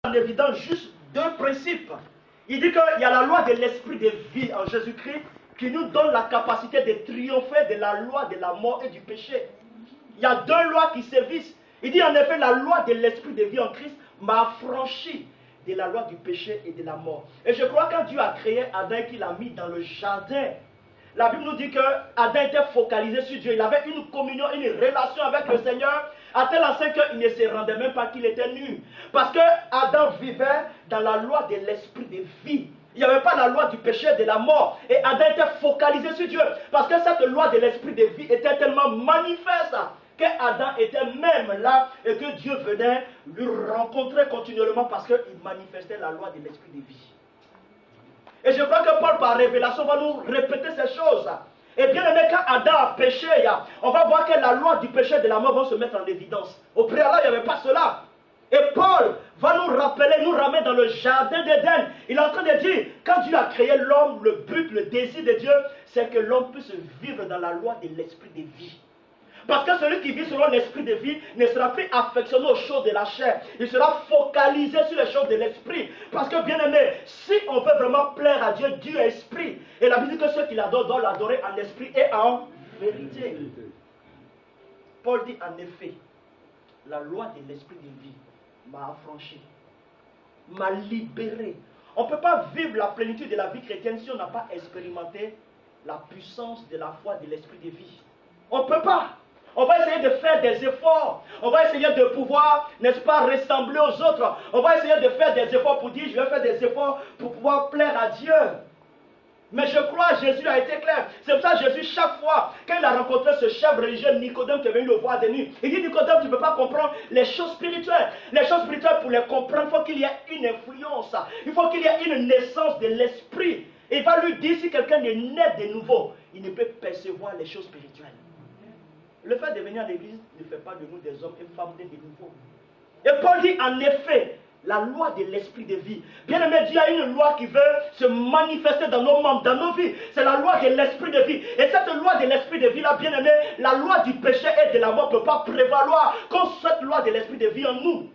en évidence juste deux principes. Il dit qu'il y a la loi de l'esprit de vie en Jésus-Christ qui nous donne la capacité de triompher de la loi de la mort et du péché. Il y a deux lois qui sévissent. Il dit en effet, la loi de l'esprit de vie en Christ m'a affranchi de la loi du péché et de la mort. Et je crois que quand Dieu a créé Adam et qu'il l'a mis dans le jardin, la Bible nous dit que Adam était focalisé sur Dieu. Il avait une communion, une relation avec le Seigneur, à tel enseigne qu'il ne se rendait même pas qu'il était nu. Parce que Adam vivait dans la loi de l'esprit de vie. Il n'y avait pas la loi du péché et de la mort. Et Adam était focalisé sur Dieu. Parce que cette loi de l'esprit de vie était tellement manifeste que Adam était même là et que Dieu venait lui rencontrer continuellement parce qu'il manifestait la loi de l'esprit de vie. Et je crois que Paul, par révélation, va nous répéter ces choses. Et bien aimé, quand Adam a péché, on va voir que la loi du péché et de la mort va se mettre en évidence. Au préalable, il n'y avait pas cela. Et Paul va nous rappeler, nous ramener dans le jardin d'Éden. Il est en train de dire, quand Dieu a créé l'homme, le but, le désir de Dieu, c'est que l'homme puisse vivre dans la loi de l'esprit de vie. Parce que celui qui vit selon l'esprit de vie ne sera plus affectionné aux choses de la chair. Il sera focalisé sur les choses de l'esprit. Parce que bien aimé, si on veut vraiment plaire à Dieu, Dieu est esprit. Et la Bible dit que ceux qui l'adorent doivent l'adorer en esprit et en vérité. Paul dit en effet, la loi de l'esprit de vie m'a affranchi, m'a libéré. On ne peut pas vivre la plénitude de la vie chrétienne si on n'a pas expérimenté la puissance de la foi de l'esprit de vie. On ne peut pas. On va essayer de faire des efforts. On va essayer de pouvoir, n'est-ce pas, ressembler aux autres. On va essayer de faire des efforts pour dire, je vais faire des efforts pour pouvoir plaire à Dieu. Mais je crois que Jésus a été clair. C'est pour ça que Jésus, chaque fois, quand il a rencontré ce chef religieux Nicodème qui est venu le voir de nuit, il dit, Nicodème, tu ne peux pas comprendre les choses spirituelles. Les choses spirituelles, pour les comprendre, il faut qu'il y ait une influence. Il faut qu'il y ait une naissance de l'esprit. Il va lui dire, si quelqu'un est né de nouveau, il ne peut percevoir les choses spirituelles. Le fait de venir à l'église ne fait pas de nous des hommes et femmes nés de nouveau. Et Paul dit en effet, la loi de l'esprit de vie. Bien aimé, Dieu a une loi qui veut se manifester dans nos membres, dans nos vies. C'est la loi de l'esprit de vie. Et cette loi de l'esprit de vie-là, bien aimé, la loi du péché et de la mort ne peut pas prévaloir contre cette loi de l'esprit de vie en nous.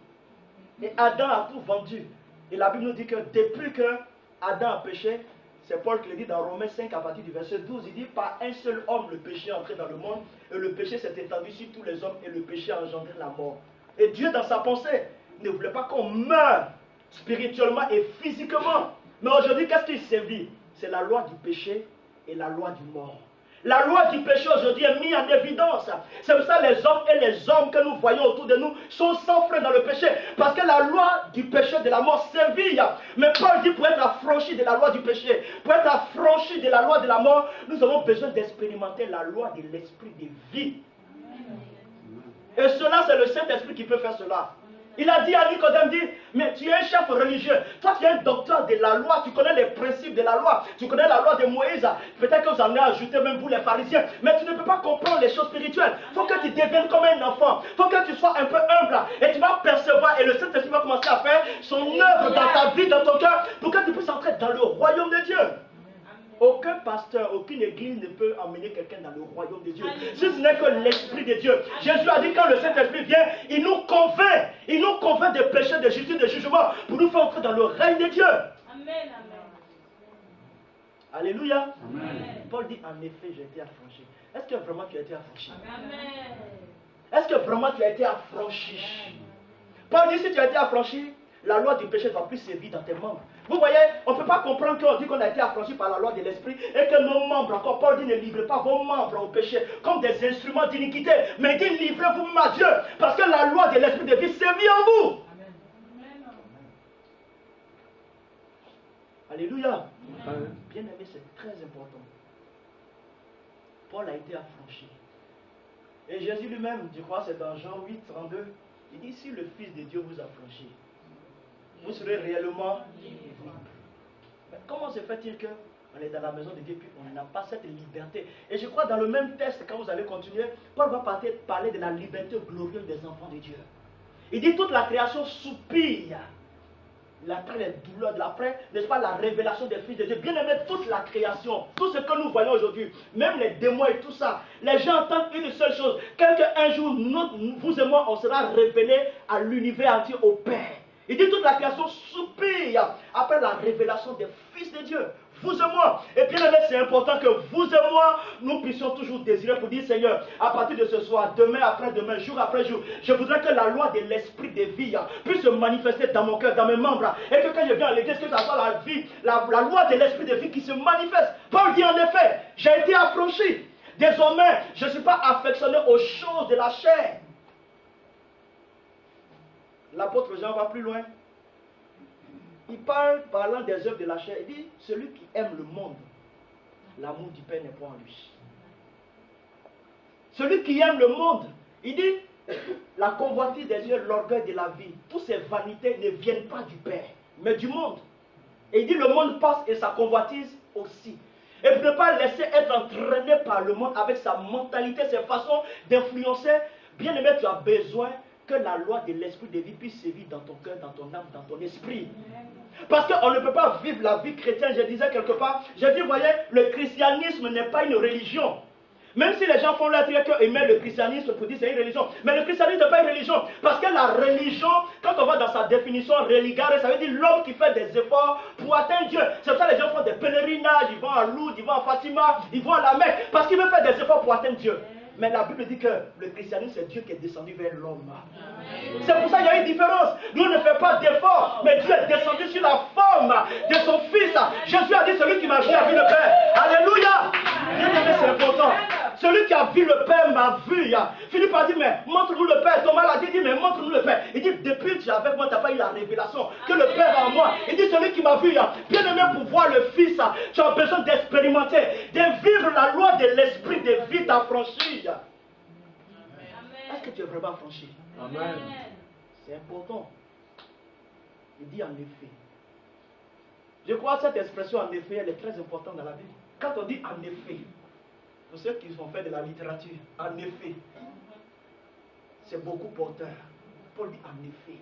Et Adam a tout vendu. Et la Bible nous dit que depuis que Adam a péché, c'est Paul qui le dit dans Romains 5 à partir du verset 12, il dit, par un seul homme le péché est entré dans le monde, et le péché s'est étendu sur tous les hommes, et le péché a engendré la mort. Et Dieu, dans sa pensée, ne voulait pas qu'on meure spirituellement et physiquement. Mais aujourd'hui, qu'est-ce qui sévit? C'est la loi du péché et la loi du mort. La loi du péché aujourd'hui est mise en évidence. C'est pour ça que les hommes et les hommes que nous voyons autour de nous sont sans frein dans le péché. Parce que la loi du péché de la mort sévit. Mais Paul dit, pour être affranchi de la loi du péché, pour être affranchi de la loi de la mort, nous avons besoin d'expérimenter la loi de l'esprit de vie. Et cela, c'est le Saint-Esprit qui peut faire cela. Il a dit à Nicodème, dit, mais tu es un chef religieux, toi tu es un docteur de la loi, tu connais les principes de la loi, tu connais la loi de Moïse, peut-être que vous en avez ajouté même vous les pharisiens, mais tu ne peux pas comprendre les choses spirituelles. Il faut que tu deviennes comme un enfant, il faut que tu sois un peu humble, et tu vas percevoir, et le Saint-Esprit va commencer à faire son œuvre dans ta vie, dans ton cœur, pour que tu puisses entrer dans le royaume de Dieu. Aucun pasteur, aucune église ne peut emmener quelqu'un dans le royaume de Dieu. Si ce n'est que l'Esprit de Dieu. Jésus a dit quand le Saint-Esprit vient, il nous convainc de péché, de justice, de jugement, pour nous faire entrer dans le règne de Dieu. Amen. Alléluia. Amen. Paul dit en effet, j'ai été affranchi. Est-ce que vraiment tu as été affranchi? Amen. Est-ce que vraiment tu as été affranchi? Paul dit si tu as été affranchi, la loi du péché ne va plus sévir dans tes membres. Vous voyez, on ne peut pas comprendre qu'on dit qu'on a été affranchi par la loi de l'esprit et que nos membres, encore Paul dit ne livrez pas vos membres au péché comme des instruments d'iniquité, mais dit livrez-vous à Dieu parce que la loi de l'esprit de vie sévit en vous. Amen. Alléluia. Amen. Bien aimé, c'est très important. Paul a été affranchi. Et Jésus lui-même, je crois c'est dans Jean 8, 32, il dit si le Fils de Dieu vous affranchit, vous serez réellement libres. Mais comment se fait-il qu'on est dans la maison de Dieu puis on n'a pas cette liberté? Et je crois dans le même texte, quand vous allez continuer, Paul va parler de la liberté glorieuse des enfants de Dieu. Il dit toute la création soupire. Après les douleurs de l'après, n'est-ce pas, la révélation des fils de Dieu. Bien aimé, toute la création, tout ce que nous voyons aujourd'hui, même les démons et tout ça, les gens entendent une seule chose, qu'un jour, vous et moi, on sera révélés à l'univers entier, au Père. Il dit toute la création soupire après la révélation des fils de Dieu. Vous et moi. Et bien aimé, c'est important que vous et moi, nous puissions toujours désirer pour dire, Seigneur, à partir de ce soir, demain après demain, jour après jour, je voudrais que la loi de l'esprit de vie puisse se manifester dans mon cœur, dans mes membres. Et que quand je viens à l'église, que ça soit la vie, la loi de l'esprit de vie qui se manifeste. Paul dit en effet, j'ai été affranchi. Désormais, je ne suis pas affectionné aux choses de la chair. L'apôtre Jean va plus loin. Il parle, parlant des œuvres de la chair, il dit, celui qui aime le monde, l'amour du Père n'est pas en lui. Celui qui aime le monde, il dit, la convoitise des yeux, l'orgueil de la vie, toutes ces vanités ne viennent pas du Père, mais du monde. Et il dit, le monde passe et sa convoitise aussi. Et pour ne pas laisser être entraîné par le monde avec sa mentalité, ses façons d'influencer, bien aimé, tu as besoin que la loi de l'esprit de vie puisse sévir dans ton cœur, dans ton âme, dans ton esprit. Parce qu'on ne peut pas vivre la vie chrétienne, je disais quelque part, j'ai dit, voyez, le christianisme n'est pas une religion. Même si les gens font leur truc et mettent le christianisme pour dire c'est une religion. Mais le christianisme n'est pas une religion. Parce que la religion, quand on va dans sa définition religare, ça veut dire l'homme qui fait des efforts pour atteindre Dieu. C'est pour ça que les gens font des pèlerinages, ils vont à Lourdes, ils vont à Fatima, ils vont à la Mecque. Parce qu'ils veulent faire des efforts pour atteindre Dieu. Mais la Bible dit que le christianisme, c'est Dieu qui est descendu vers l'homme. C'est pour ça qu'il y a une différence. Nous ne faisons pas d'efforts, mais Dieu est descendu sur la forme de son Fils. Jésus a dit, celui qui m'a vu a vu le Père. Alléluia. Bien aimé, c'est important. Celui qui a vu le Père m'a vu. Philippe a dit, mais montre-nous le Père. Thomas l'a dit, mais montre-nous le Père. Il dit, depuis que tu es avec moi, tu n'as pas eu la révélation que le Père est en moi. Il dit, celui qui m'a vu, bien aimé, pour voir le Fils, tu as besoin d'expérimenter, de vivre la loi de l'esprit de vie t'affranchir. Est-ce que tu es vraiment affranchi? Amen. C'est important. Il dit en effet. Je crois que cette expression en effet, elle est très importante dans la Bible. Quand on dit en effet, pour ceux qui ont fait de la littérature, en effet, c'est beaucoup porteur. Paul dit en effet.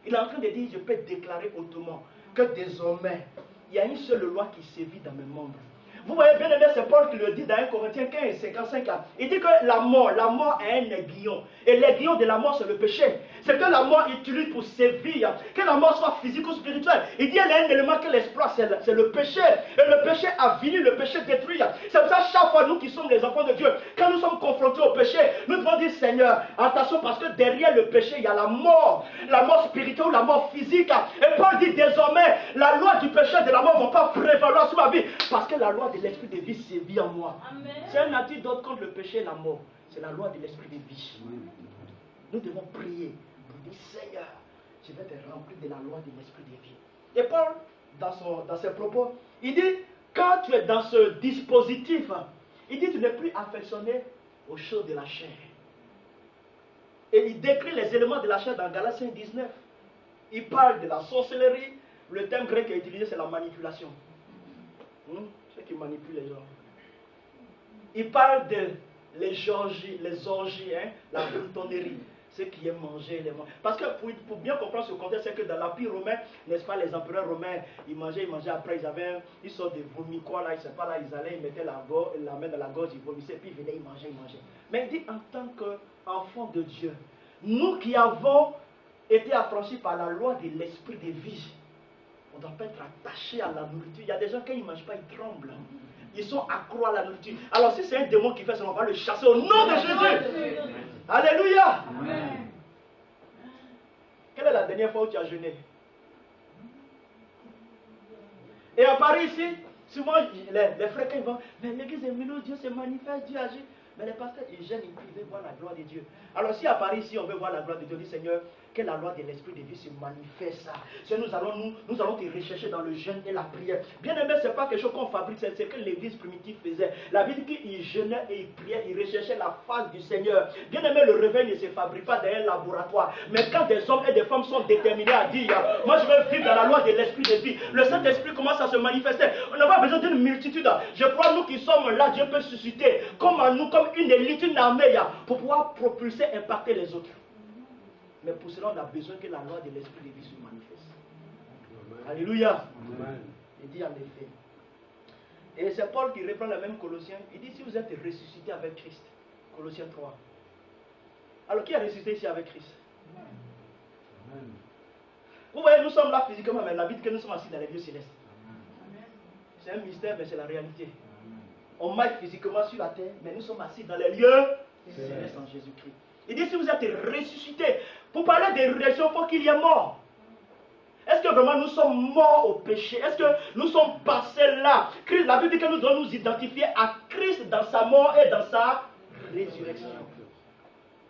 Il est en train de dire, je peux déclarer autrement que désormais, il y a une seule loi qui sévit dans mes membres. Vous voyez bien aimé, c'est Paul qui le dit dans 1 Corinthiens 15, 55. Il dit que la mort est un aiguillon. Et l'aiguillon de la mort, c'est le péché. C'est que la mort utilise pour sévir. Que la mort soit physique ou spirituelle. Il dit, il y a un élément que l'exploit, c'est le péché. Et le péché avilit, le péché détruit. C'est pour ça, chaque fois, nous qui sommes les enfants de Dieu, quand nous sommes confrontés au péché, nous devons dire, Seigneur, attention, parce que derrière le péché, il y a la mort spirituelle ou la mort physique. Et Paul dit, désormais, la loi du péché et de la mort ne va pas prévaloir sur ma vie. Parce que la loi de l'esprit de vie sévit en moi. C'est un antidote contre le péché et la mort. C'est la loi de l'esprit de vie. Nous devons prier pour dire, Seigneur, je vais te remplir de la loi de l'esprit de vie. Et Paul, dans ses propos, il dit, quand tu es dans ce dispositif, il dit, tu n'es plus affectionné aux choses de la chair. Et il décrit les éléments de la chair dans Galatiens 19. Il parle de la sorcellerie. Le terme grec qui est utilisé, c'est la manipulation. Ceux qui manipulent les gens. Il parle de les orgies, la gloutonnerie, ce qui est manger, parce que pour bien comprendre ce contexte, c'est que dans l'Empire romain, n'est-ce pas, les empereurs romains, ils mangeaient après, ils sortent de vomi, quoi là, ils ne sais pas là, ils allaient, ils mettaient la main dans la gorge, ils vomissaient, puis ils venaient, ils mangeaient. Mais il dit, en tant qu'enfants de Dieu, nous qui avons été affranchis par la loi de l'esprit de vie, on ne doit pas être attaché à la nourriture. Il y a des gens, quand ils ne mangent pas, ils tremblent. Ils sont accros à la nourriture. Alors si c'est un démon qui fait ça, on va le chasser au nom de Jésus. Alléluia. Amen. Quelle est la dernière fois où tu as jeûné? Et à Paris ici, souvent les frères quand ils vont, mais l'église est mineuse, Dieu se manifeste, Dieu agit. Mais les pasteurs, ils gênent, ils veulent voir la gloire de Dieu. Alors si à Paris ici, on veut voir la gloire de Dieu, on dit Seigneur, que la loi de l'esprit de vie se manifeste. Nous allons te rechercher dans le jeûne et la prière. Bien aimé, ce n'est pas quelque chose qu'on fabrique, c'est ce que l'église primitive faisait. La Bible dit qu'ils jeûnaient et ils priaient, ils recherchaient la face du Seigneur. Bien aimé, le réveil ne se fabrique pas dans un laboratoire. Mais quand des hommes et des femmes sont déterminés à dire, moi je veux vivre dans la loi de l'esprit de vie, le Saint-Esprit commence à se manifester. On n'a pas besoin d'une multitude. Je crois, nous qui sommes là, Dieu peut susciter, comme à nous, comme une élite, une armée, pour pouvoir propulser, impacter les autres. Mais pour cela, on a besoin que la loi de l'esprit de vie se manifeste. Amen. Alléluia. Amen. Il dit en effet. Et c'est Paul qui reprend la même Colossiens. Il dit, si vous êtes ressuscité avec Christ, Colossiens 3. Alors qui a ressuscité ici avec Christ? Amen. Vous voyez, nous sommes là physiquement, mais la vie que nous sommes assis dans les lieux célestes. C'est un mystère, mais c'est la réalité. On marche physiquement sur la terre, mais nous sommes assis dans les lieux célestes en Jésus-Christ. Il dit, si vous êtes ressuscités, pour parler de résurrection, il faut qu'il y ait mort. Est-ce que vraiment nous sommes morts au péché? Est-ce que nous sommes passés là? Christ, la Bible dit que nous devons nous identifier à Christ dans sa mort et dans sa résurrection.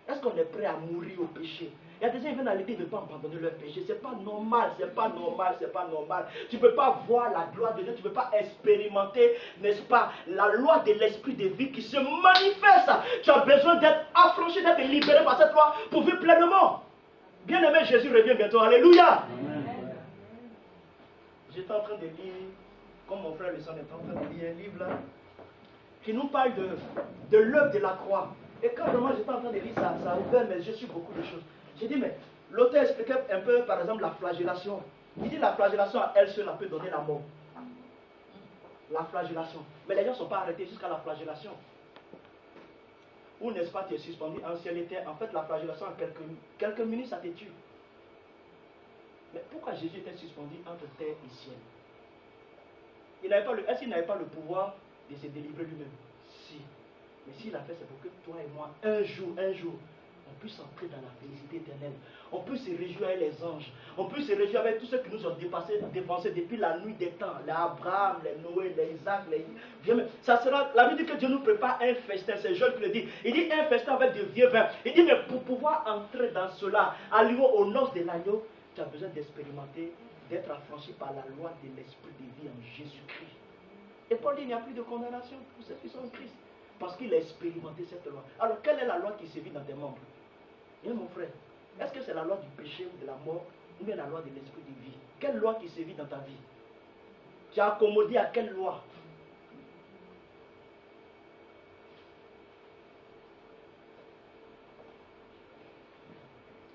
Est-ce qu'on est prêt à mourir au péché? Il y a des gens qui viennent à l'église, ils ne veulent pas abandonner leur péché. C'est pas normal, c'est pas normal, c'est pas normal. Tu ne peux pas voir la gloire de Dieu, tu ne peux pas expérimenter, n'est-ce pas, la loi de l'esprit de vie qui se manifeste. Tu as besoin d'être affranchi, d'être libéré par cette loi pour vivre pleinement. Bien-aimé, Jésus revient bientôt. Alléluia. J'étais en train de lire, comme mon frère le sang est en train de lire un livre là, qui nous parle de l'œuvre de la croix. Et quand vraiment j'étais en train de lire ça, ça a ouvert mes yeux sur beaucoup de choses. J'ai dit, mais l'auteur expliquait un peu, par exemple, la flagellation. Il dit, la flagellation à elle seule, elle peut donner la mort. La flagellation. Mais les gens ne sont pas arrêtés jusqu'à la flagellation. Ou n'est-ce pas, tu es suspendu en ciel et terre. En fait, la flagellation, en quelques minutes, ça te tue. Mais pourquoi Jésus était suspendu entre terre et ciel? Est-ce qu'il n'avait pas le pouvoir de se délivrer lui-même? Si. Mais s'il a fait, c'est pour que toi et moi, un jour, on puisse entrer dans la félicité éternelle. On peut se réjouir avec les anges. On peut se réjouir avec tous ceux qui nous ont dépensés depuis la nuit des temps. Les Abraham, les Noé, les Isaac, les... Ça sera, la Bible dit que Dieu nous prépare un festin. C'est Joël qui le dit. Il dit un festin avec de vieux vins. Il dit, mais pour pouvoir entrer dans cela, aller aux noces de l'agneau, tu as besoin d'expérimenter, d'être affranchi par la loi de l'esprit de vie en Jésus-Christ. Et Paul dit, il n'y a plus de condamnation pour ceux qui sont en Christ. Parce qu'il a expérimenté cette loi. Alors, quelle est la loi qui sévit dans tes membres? Et mon frère, est-ce que c'est la loi du péché ou de la mort, ou bien la loi de l'esprit de vie? Quelle loi qui sévit dans ta vie? Tu as accommodé à quelle loi?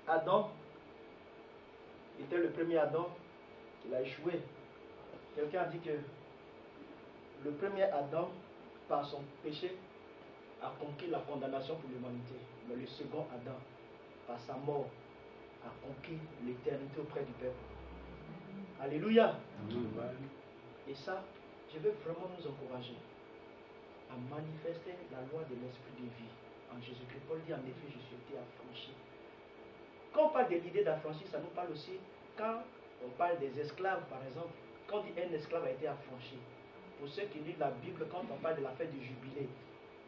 Adam était le premier Adam, il a échoué. Quelqu'un a dit que le premier Adam, par son péché, a conquis la condamnation pour l'humanité. Mais le second Adam, par sa mort, a conquis l'éternité auprès du Père. Alléluia. Et ça, je veux vraiment nous encourager à manifester la loi de l'esprit de vie en Jésus-Christ. Paul dit en effet, je suis été affranchi. Quand on parle de l'idée d'affranchi, ça nous parle aussi, quand on parle des esclaves par exemple, quand on dit un esclave a été affranchi. Pour ceux qui lisent la Bible, quand on parle de la fête du jubilé,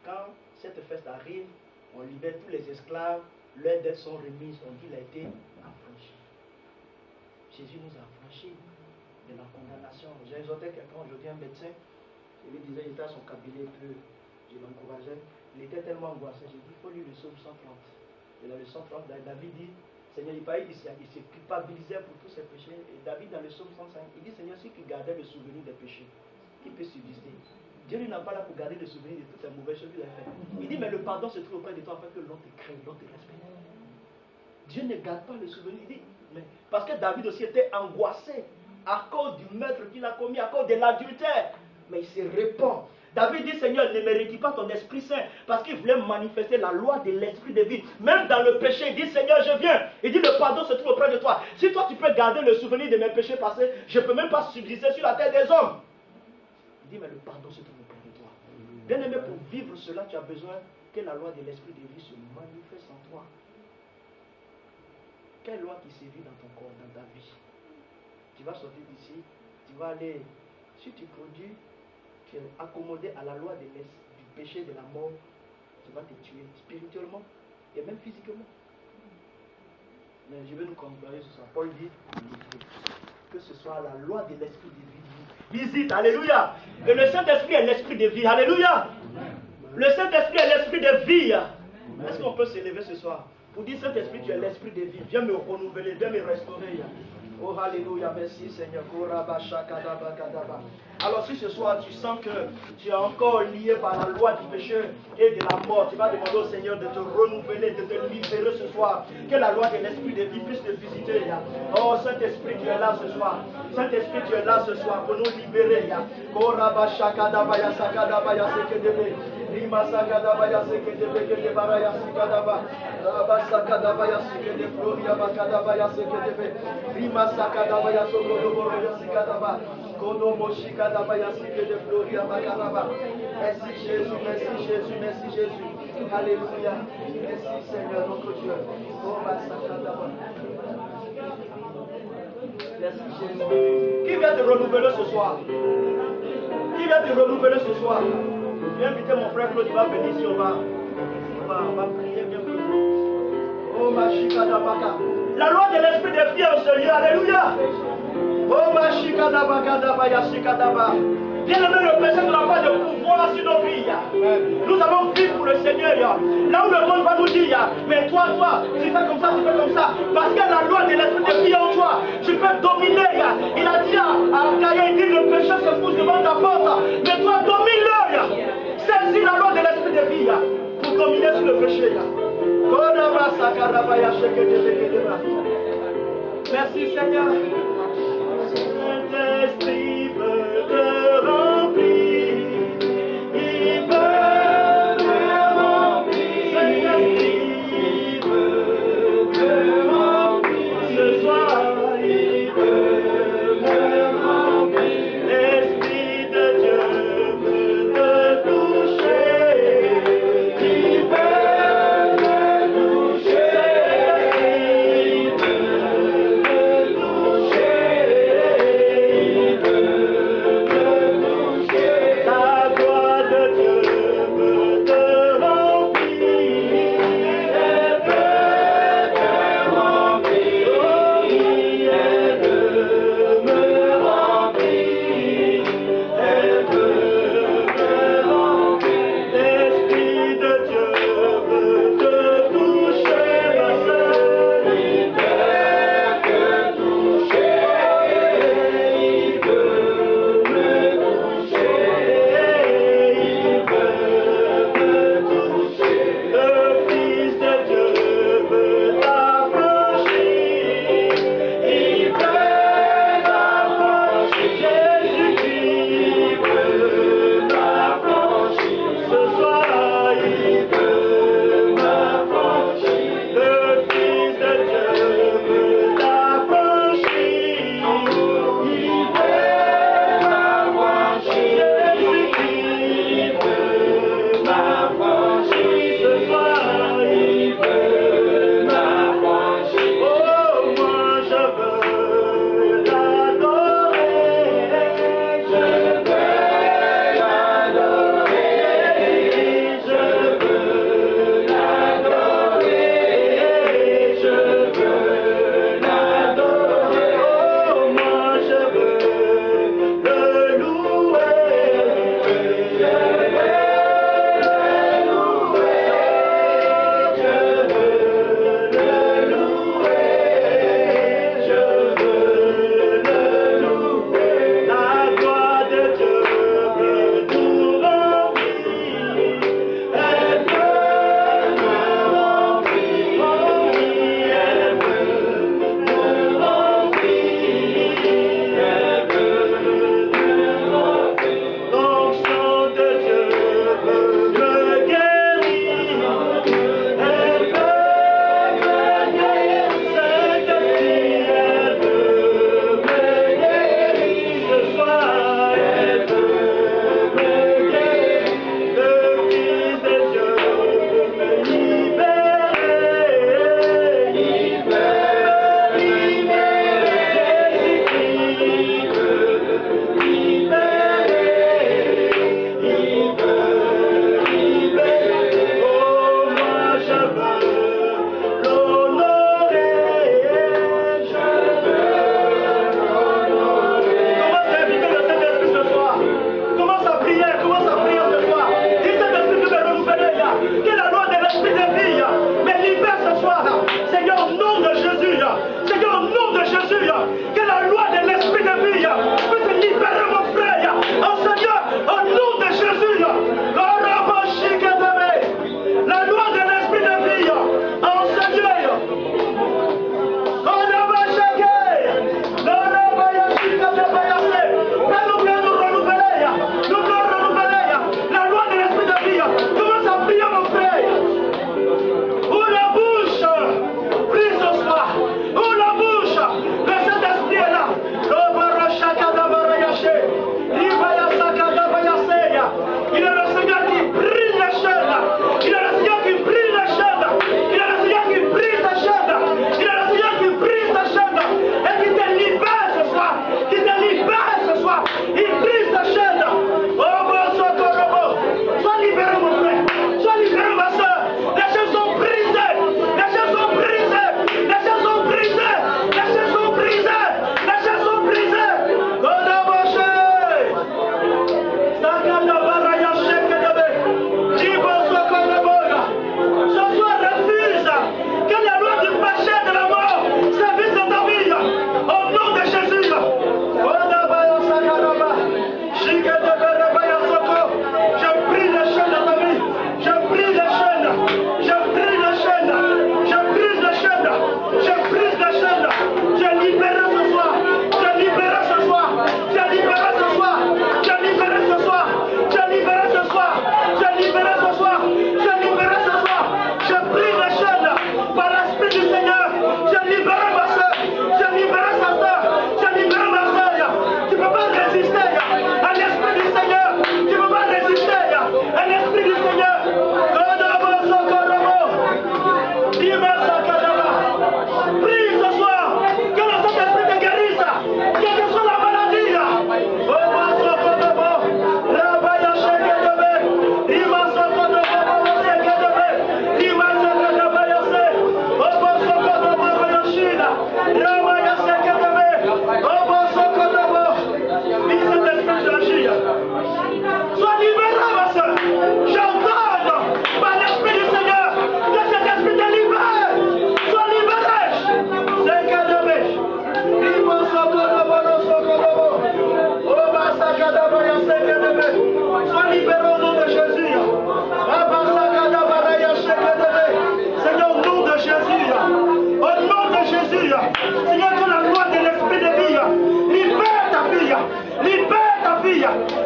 quand cette fête arrive, on libère tous les esclaves, leurs dettes sont remises, on dit qu'il a été affranchi. Jésus nous a affranchis de la condamnation. J'ai exhorté quelqu'un aujourd'hui, un médecin, il lui disait, il était à son cabinet, je l'encourageais, il était tellement angoissé, j'ai dit, il faut lire le psaume 130. Et dans le 130, David dit, Seigneur, il s'est culpabilisé pour tous ses péchés. Et David, dans le psaume 105, il dit, Seigneur, celui qui gardait le souvenir des péchés, qui peut subsister? Dieu lui n'a pas là pour garder le souvenir de toutes les mauvaises choses qu'il a faites. Il dit, mais le pardon se trouve auprès de toi afin que l'on te craigne, l'on te respecte. Dieu ne garde pas le souvenir. Il dit, mais parce que David aussi était angoissé à cause du meurtre qu'il a commis, à cause de l'adultère. Mais il se répand. David dit, Seigneur, ne me retire pas ton Esprit Saint, parce qu'il voulait manifester la loi de l'Esprit de vie. Même dans le péché, il dit, Seigneur, je viens. Il dit, le pardon se trouve auprès de toi. Si toi, tu peux garder le souvenir de mes péchés passés, je ne peux même pas subsister sur la terre des hommes. Il dit, mais le pardon se trouve auprès de toi. Bien aimé, pour vivre cela, tu as besoin que la loi de l'Esprit de vie se manifeste en toi. Quelle loi qui sévit dans ton corps, dans ta vie? Tu vas sortir d'ici, tu vas aller, si tu produis, tu es accommodé à la loi du péché, de la mort, tu vas te tuer spirituellement et même physiquement. Mais je vais nous conclure sur ça. Paul dit que ce soit la loi de l'esprit de vie. Visite, alléluia. Et le Saint-Esprit est l'esprit de vie, alléluia. Le Saint-Esprit est l'esprit de vie. Est-ce qu'on peut s'élever ce soir pour dire, Saint-Esprit, tu es l'esprit de vie, viens me renouveler, viens me restaurer. Oh, alléluia, merci Seigneur. Alors si ce soir tu sens que tu es encore lié par la loi du péché et de la mort, tu vas demander au Seigneur de te renouveler, de te libérer ce soir. Que la loi de l'esprit de vie puisse te visiter. Oh Saint-Esprit, tu es là ce soir. Saint-Esprit, tu es là ce soir pour nous libérer. Rima Sakadaba Yaseke de Beke de Baraya Sikadaba. Rabba Sakadaba Yaseke de Floria Bakadaba Yaseke de Be. Rima Sakadaba Yasoko de Boroya Sikadaba. Kono Moshikadaba Yaseke de Floria Bakadaba. Merci Jésus, merci Jésus, merci Jésus. Alléluia. Merci Seigneur notre Dieu. Oh Sakadaba. Merci Jésus. Qui vient te renouveler ce soir? Qui vient te renouveler ce soir? Viens inviter mon frère Claude, il va venir ici, on va prier, viens Claude. Oh Mashikadabaka. La loi de l'esprit de vie en ce lieu, alléluia. Oh Mashikadabaka Yasikadaba. Bien-aimé, le péché n'a pas de pouvoir sur nos vies. Nous allons vivre pour le Seigneur. Là où le monde va nous dire, mais toi, tu fais comme ça, tu fais comme ça. Parce qu'il y a la loi de l'esprit de vie en toi. Tu peux dominer. Il a dit à Caïn, il dit, le péché se pousse devant ta porte. Mais toi, domine-le. Saisis la loi de l'esprit de vie pour dominer sur le péché. Merci Seigneur. Saint-Esprit veut te remplir. Il veut te remplir. Saint-Esprit veut te remplir. Ce soir, il veut te remplir. L'Esprit de Dieu veut te toucher. Il veut te toucher. Il veut te toucher.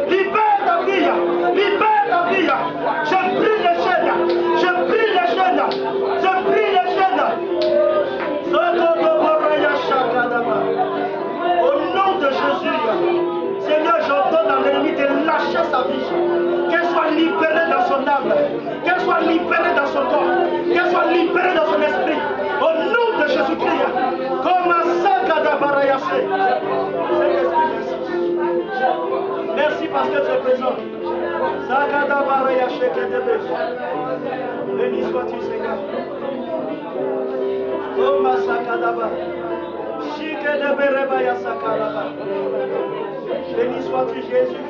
libère ta fille, libère ta fille. Je brise les chaînes, je brise les chaînes, je brise les chaînes. Au nom de Jésus, Seigneur, j'ordonne à l'ennemi de lâcher sa vie, qu'elle soit libérée dans son âme, qu'elle soit libérée dans son corps, qu'elle soit libérée dans son esprit. Au nom de Jésus-Christ, comme un sac à Dabarayasé. Merci parce que tu es présent. Béni sois-tu, Seigneur. Oh, Masakadaba. Béni sois-tu, Jésus.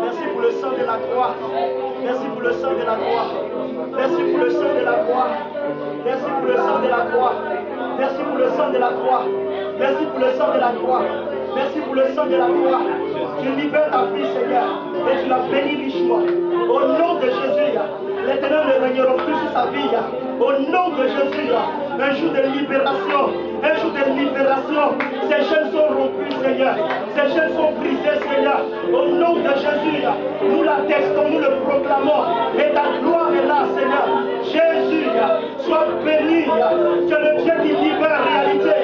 Merci pour le sang de la croix. Merci pour le sang de la croix. Merci pour le sang de la croix. Merci pour le sang de la croix. Merci pour le sang de la croix. Merci pour le sang de la croix. Merci pour le sang de la croix. Tu libères ta fille, Seigneur, et tu la bénis richement. Au nom de Jésus, l'Éternel ne régnera plus sur sa vie. Au nom de Jésus, un jour de libération. Un jour de libération. Ces chaînes sont rompues, Seigneur. Ces chaînes sont brisées, Seigneur. Au nom de Jésus, nous l'attestons, nous le proclamons. Et ta gloire est là, Seigneur. Jésus, sois béni. Tu es le Dieu qui libère en réalité.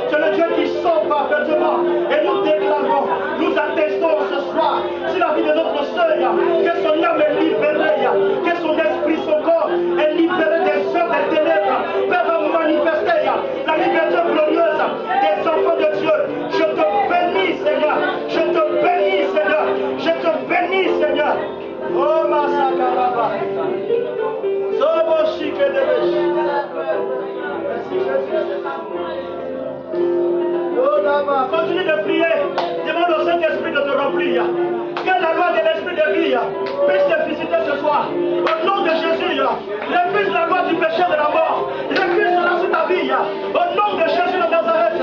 Tu es le Dieu qui sauve parfaitement. Et nous déclarons, nous attestons ce soir sur la vie de notre sœur, que son âme est libérée, que son esprit, son corps est libéré des œuvres des ténèbres. Père, va manifester la liberté glorieuse des enfants de Dieu. Je te bénis, Seigneur. Je te bénis, Seigneur. Je te bénis, Seigneur. Oh, ma sakaraba. Soboshike de Merci, Jésus. Oh, là-bas. Continue de prier. Demande au Saint-Esprit de te remplir. Que la loi de l'esprit de vie puisse te visiter ce soir. Au nom de Jésus, refuse la loi du péché de la mort. Refuse cela sur ta vie. Au nom de Jésus de Nazareth.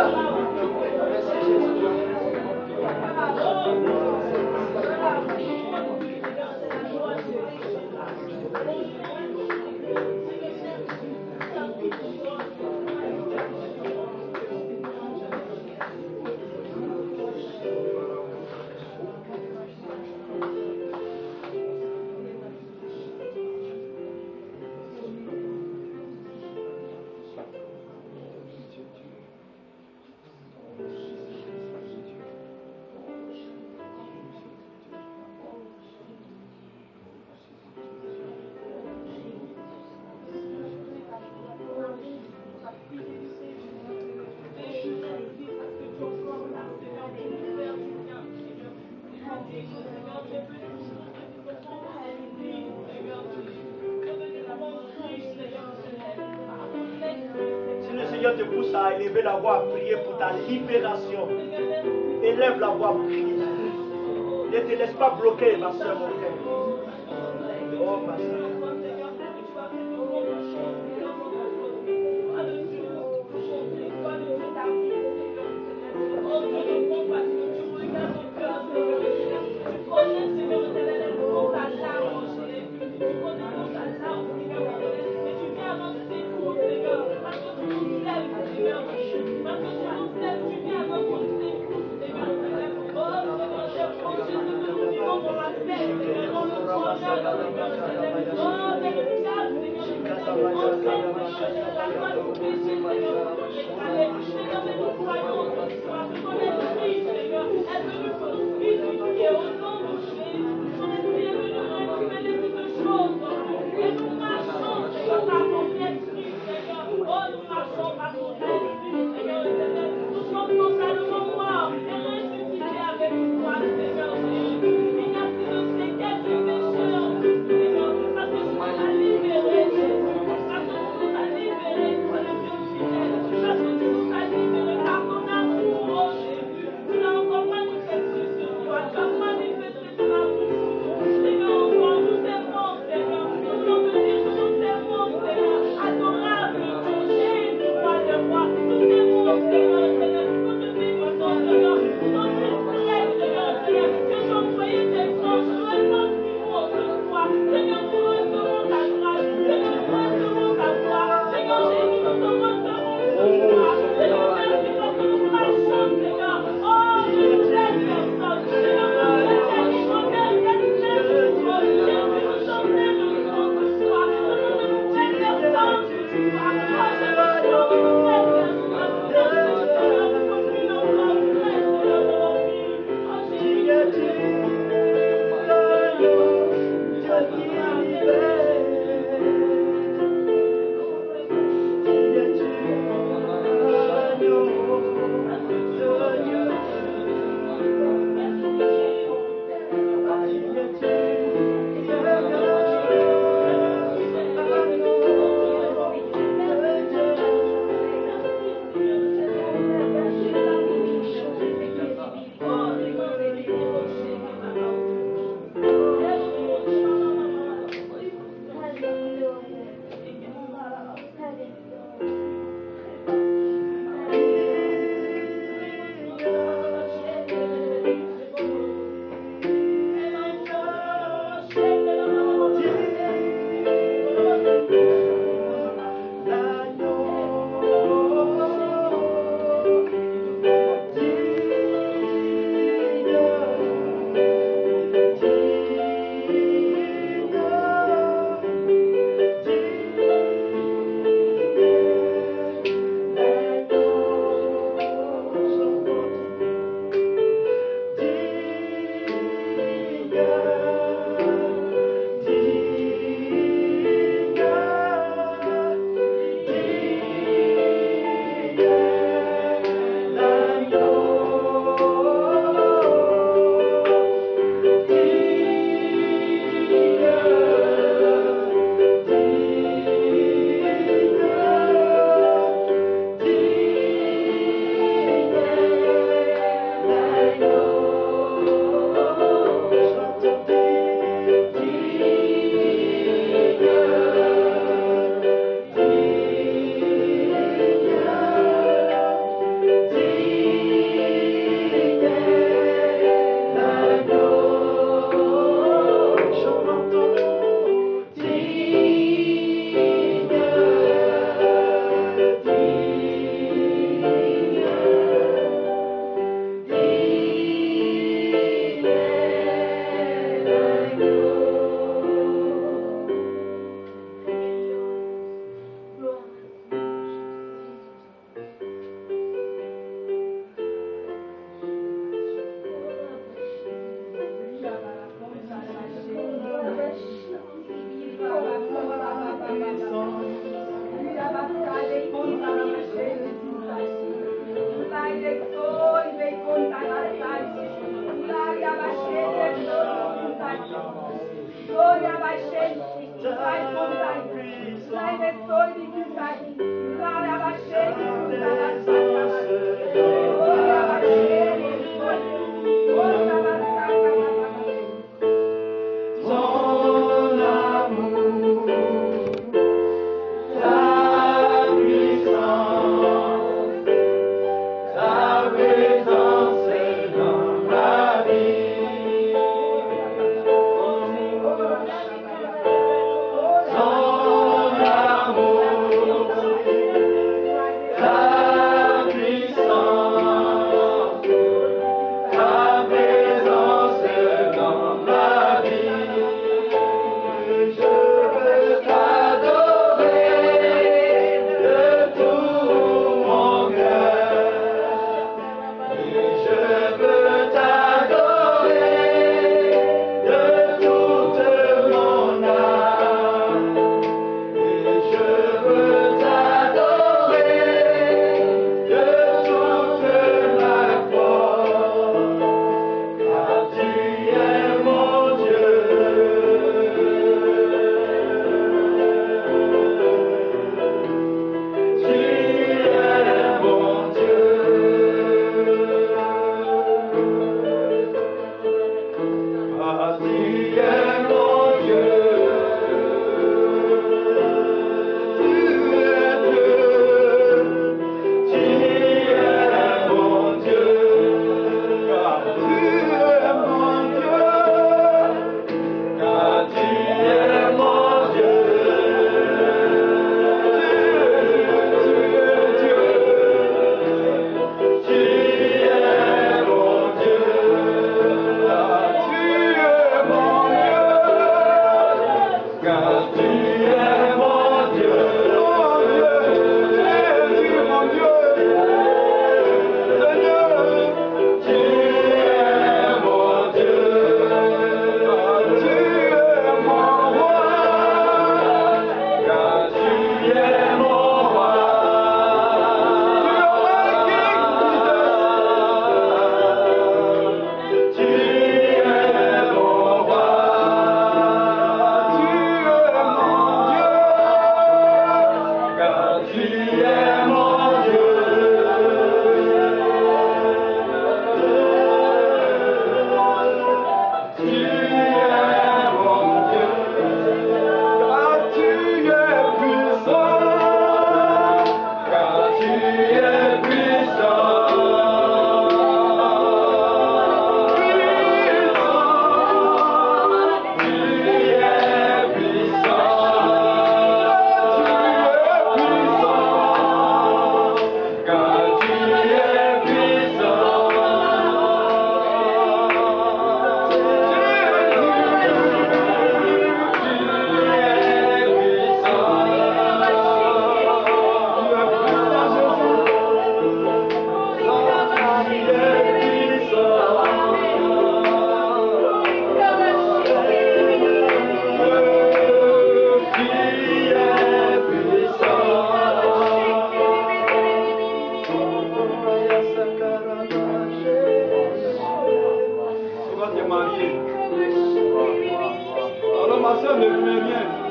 Seigneur te pousse à élever la voix, à prier pour ta libération. Élève la voix, prie. Ne te laisse pas bloquer, ma soeur, mon frère. Oh, ma soeur.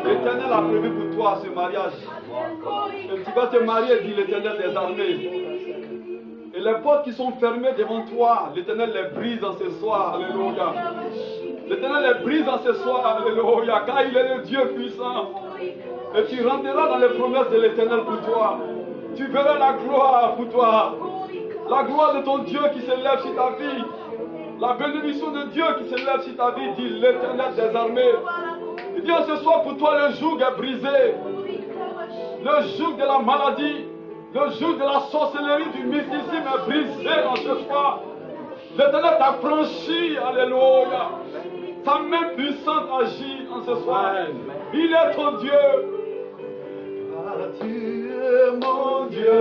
l'Éternel a prévu pour toi ce mariage. Et tu vas te marier, dit l'Éternel des armées. Et les portes qui sont fermées devant toi, l'Éternel les brise en ce soir. Alléluia. L'Éternel les brise en ce soir. Alléluia. Car il est le Dieu puissant. Et tu rentreras dans les promesses de l'Éternel pour toi. Tu verras la gloire pour toi. La gloire de ton Dieu qui s'élève sur ta vie. La bénédiction de Dieu qui s'élève sur ta vie, dit l'Éternel des armées. Il dit ce soir pour toi le joug est brisé. Le joug de la maladie, le joug de la sorcellerie, du mysticisme est brisé en ce soir. L'Éternel t'a franchi, alléluia. Sa main puissante agit en ce soir. Il est ton Dieu. Ah, tu es mon Dieu.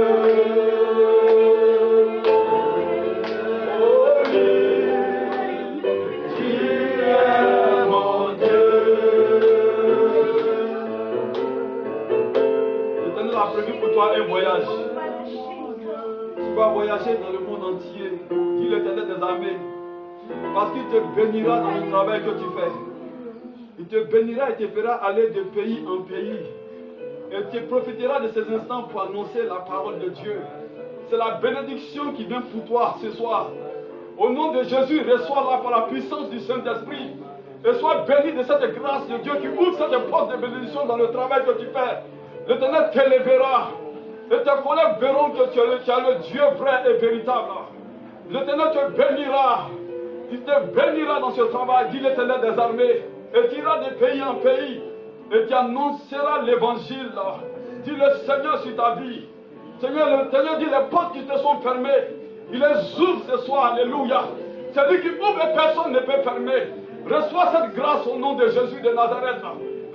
Pour toi un voyage. Tu vas voyager dans le monde entier, dit l'Éternel des armées, parce qu'il te bénira dans le travail que tu fais. Il te bénira et te fera aller de pays en pays. Et tu profiteras de ces instants pour annoncer la parole de Dieu. C'est la bénédiction qui vient pour toi ce soir. Au nom de Jésus, reçois-la par la puissance du Saint-Esprit. Et sois béni de cette grâce de Dieu qui ouvre cette porte de bénédiction dans le travail que tu fais. L'Éternel t'élèvera. Et tes collègues verront que tu as le Dieu vrai et véritable. L'Éternel te bénira. Il te bénira dans ce travail, dit l'Éternel des armées. Et tu iras de pays en pays. Et tu annonceras l'évangile. Dis le Seigneur sur ta vie. Seigneur, le Seigneur dit les portes qui te sont fermées. Il les ouvre ce soir. Alléluia. C'est lui qui ouvre et personne ne peut fermer. Reçois cette grâce au nom de Jésus de Nazareth.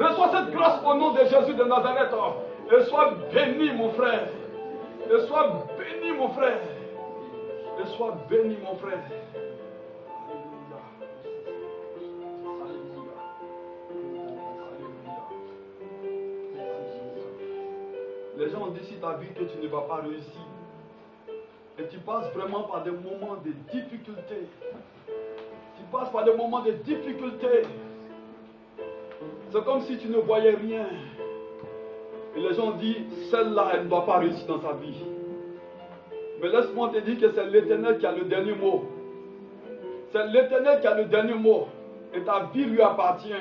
Reçois cette grâce au nom de Jésus de Nazareth. Et sois béni, mon frère. Et sois béni, mon frère. Et sois béni, mon frère. Les gens ont dit sur ta vie que tu ne vas pas réussir. Et tu passes vraiment par des moments de difficulté. Tu passes par des moments de difficulté. C'est comme si tu ne voyais rien. Et les gens disent, celle-là, elle ne doit pas réussir dans sa vie. Mais laisse-moi te dire que c'est l'Éternel qui a le dernier mot. C'est l'Éternel qui a le dernier mot. Et ta vie lui appartient.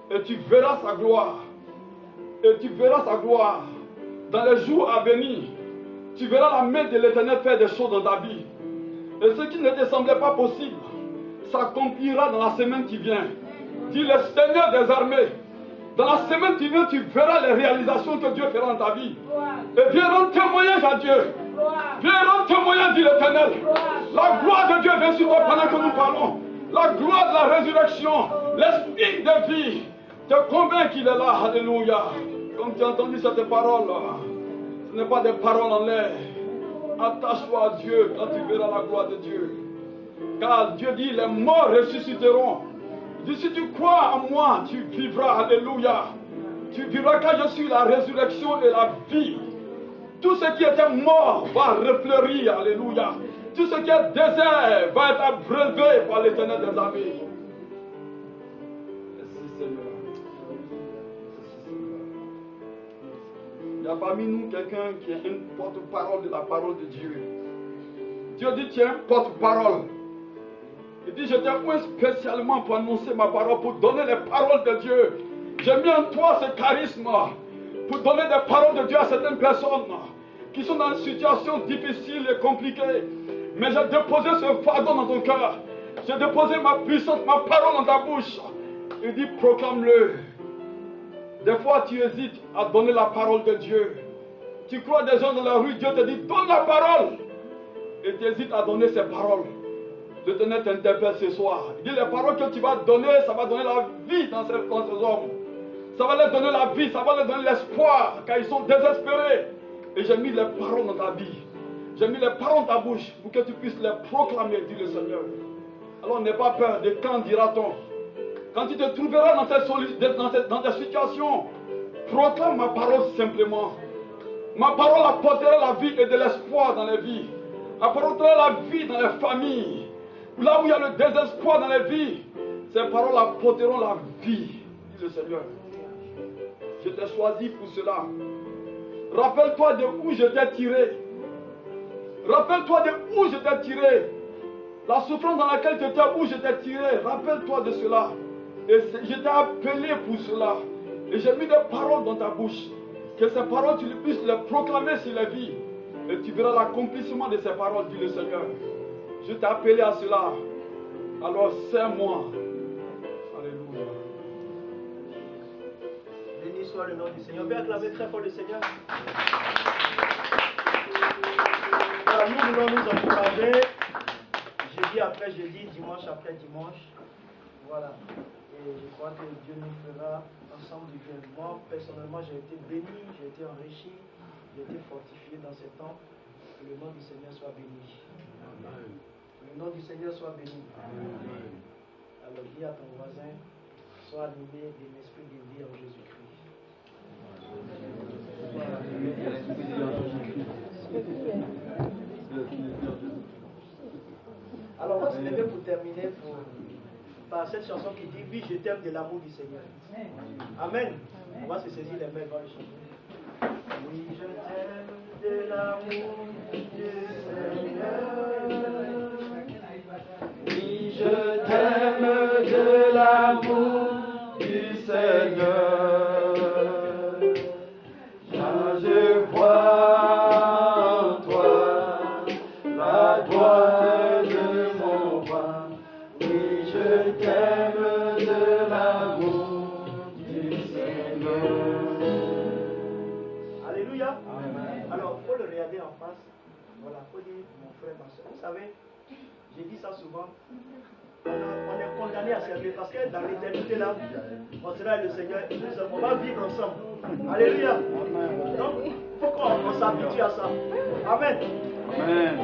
Et tu verras sa gloire. Et tu verras sa gloire. Dans les jours à venir, tu verras la main de l'Éternel faire des choses dans ta vie. Et ce qui ne te semblait pas possible s'accomplira dans la semaine qui vient. Dis le Seigneur des armées. Dans la semaine qui vient, tu verras les réalisations que Dieu fera dans ta vie. Et viens rendre témoignage à Dieu. Viens rendre témoignage, dit l'Éternel. La gloire de Dieu vient sur toi pendant que nous parlons. La gloire de la résurrection, l'esprit de vie, te convainc qu'il est là. Alléluia. Comme tu as entendu cette parole, ce n'est pas des paroles en l'air. Attache-toi à Dieu quand tu verras la gloire de Dieu. Car Dieu dit, les morts ressusciteront. Il dit, si tu crois en moi, tu vivras. Alléluia. Tu vivras car je suis la résurrection et la vie. Tout ce qui était mort va refleurir. Alléluia. Tout ce qui est désert va être abreuvé par l'Éternel des armées. Merci Seigneur. Il y a parmi nous quelqu'un qui est une porte-parole de la parole de Dieu. Dieu dit, tu es un porte-parole. Il dit, je t'ai oint spécialement pour annoncer ma parole, pour donner les paroles de Dieu. J'ai mis en toi ce charisme pour donner des paroles de Dieu à certaines personnes qui sont dans une situation difficile et compliquée. Mais j'ai déposé ce fardeau dans ton cœur. J'ai déposé ma puissance, ma parole dans ta bouche. Il dit, proclame-le. Des fois, tu hésites à donner la parole de Dieu. Tu crois des gens dans la rue, Dieu te dit, donne la parole. Et tu hésites à donner ces paroles. L'Éternel t'interpelle ce soir. Il dit, les paroles que tu vas donner, ça va donner la vie dans ces hommes. Ça va leur donner la vie, ça va leur donner l'espoir, car ils sont désespérés. Et j'ai mis les paroles dans ta vie. J'ai mis les paroles dans ta bouche pour que tu puisses les proclamer, dit le Seigneur. Alors n'aie pas peur de quand dira-t-on. Quand tu te trouveras dans cette situation, proclame ma parole simplement. Ma parole apportera la vie et de l'espoir dans les vies. Apportera la vie dans les familles. Là où il y a le désespoir dans les vies, ces paroles apporteront la vie, dit le Seigneur. Je t'ai choisi pour cela. Rappelle-toi de où je t'ai tiré. Rappelle-toi de où je t'ai tiré. La souffrance dans laquelle tu étais, où je t'ai tiré. Rappelle-toi de cela. Et je t'ai appelé pour cela. Et j'ai mis des paroles dans ta bouche. Que ces paroles, tu puisses les proclamer sur la vie. Et tu verras l'accomplissement de ces paroles, dit le Seigneur. Je t'ai appelé à cela. Alors, serre-moi. Alléluia. Béni soit le nom du Seigneur. On peut acclamer très fort le Seigneur. Alors, nous voulons nous encourager. Jeudi après jeudi, dimanche après dimanche. Voilà. Et je crois que Dieu nous fera ensemble du bien. Moi, personnellement, j'ai été béni, j'ai été enrichi, j'ai été fortifié dans ces temps. Que le nom du Seigneur soit béni. Amen. Que le nom du Seigneur soit béni. Amen. Alors dis à ton voisin, sois animé de l'esprit de vie en Jésus-Christ. Alors on va se lever pour terminer, pour par cette chanson qui dit oui, je t'aime de l'amour du Seigneur. Amen. On va se saisir les mains dans le chant. Oui, je t'aime de l'amour du Seigneur. Oui, je t'aime de l'amour du Seigneur. Car je vois en toi la gloire de mon roi. Oui, je t'aime de l'amour du Seigneur. Alléluia. Alors, il faut le regarder en face. Voilà, il faut dire mon frère, ma soeur. Vous savez, j'ai dit ça souvent. On est condamné à servir parce que dans l'éternité là, on sera le Seigneur et nous on va vivre ensemble. Alléluia. Donc, il faut qu'on s'habitue à ça. Amen. Amen.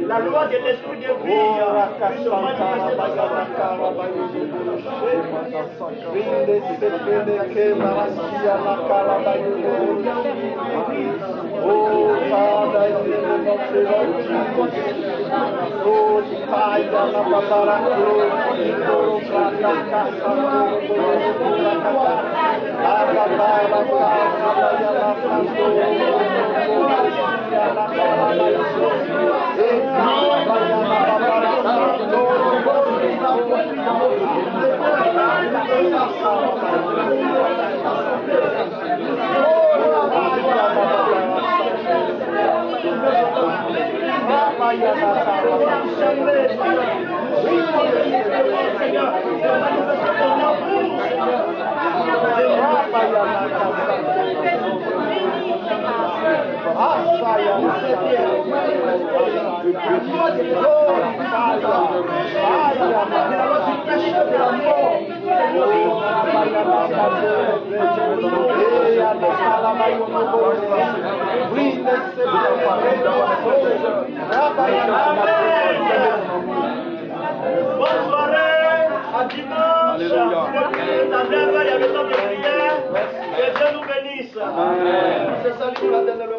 La loi de l'esprit de vie puisse se manifester dans sa bonne soirée, à dimanche. Il y a le temps de prière. Que Dieu nous bénisse. On se salue pour la dernière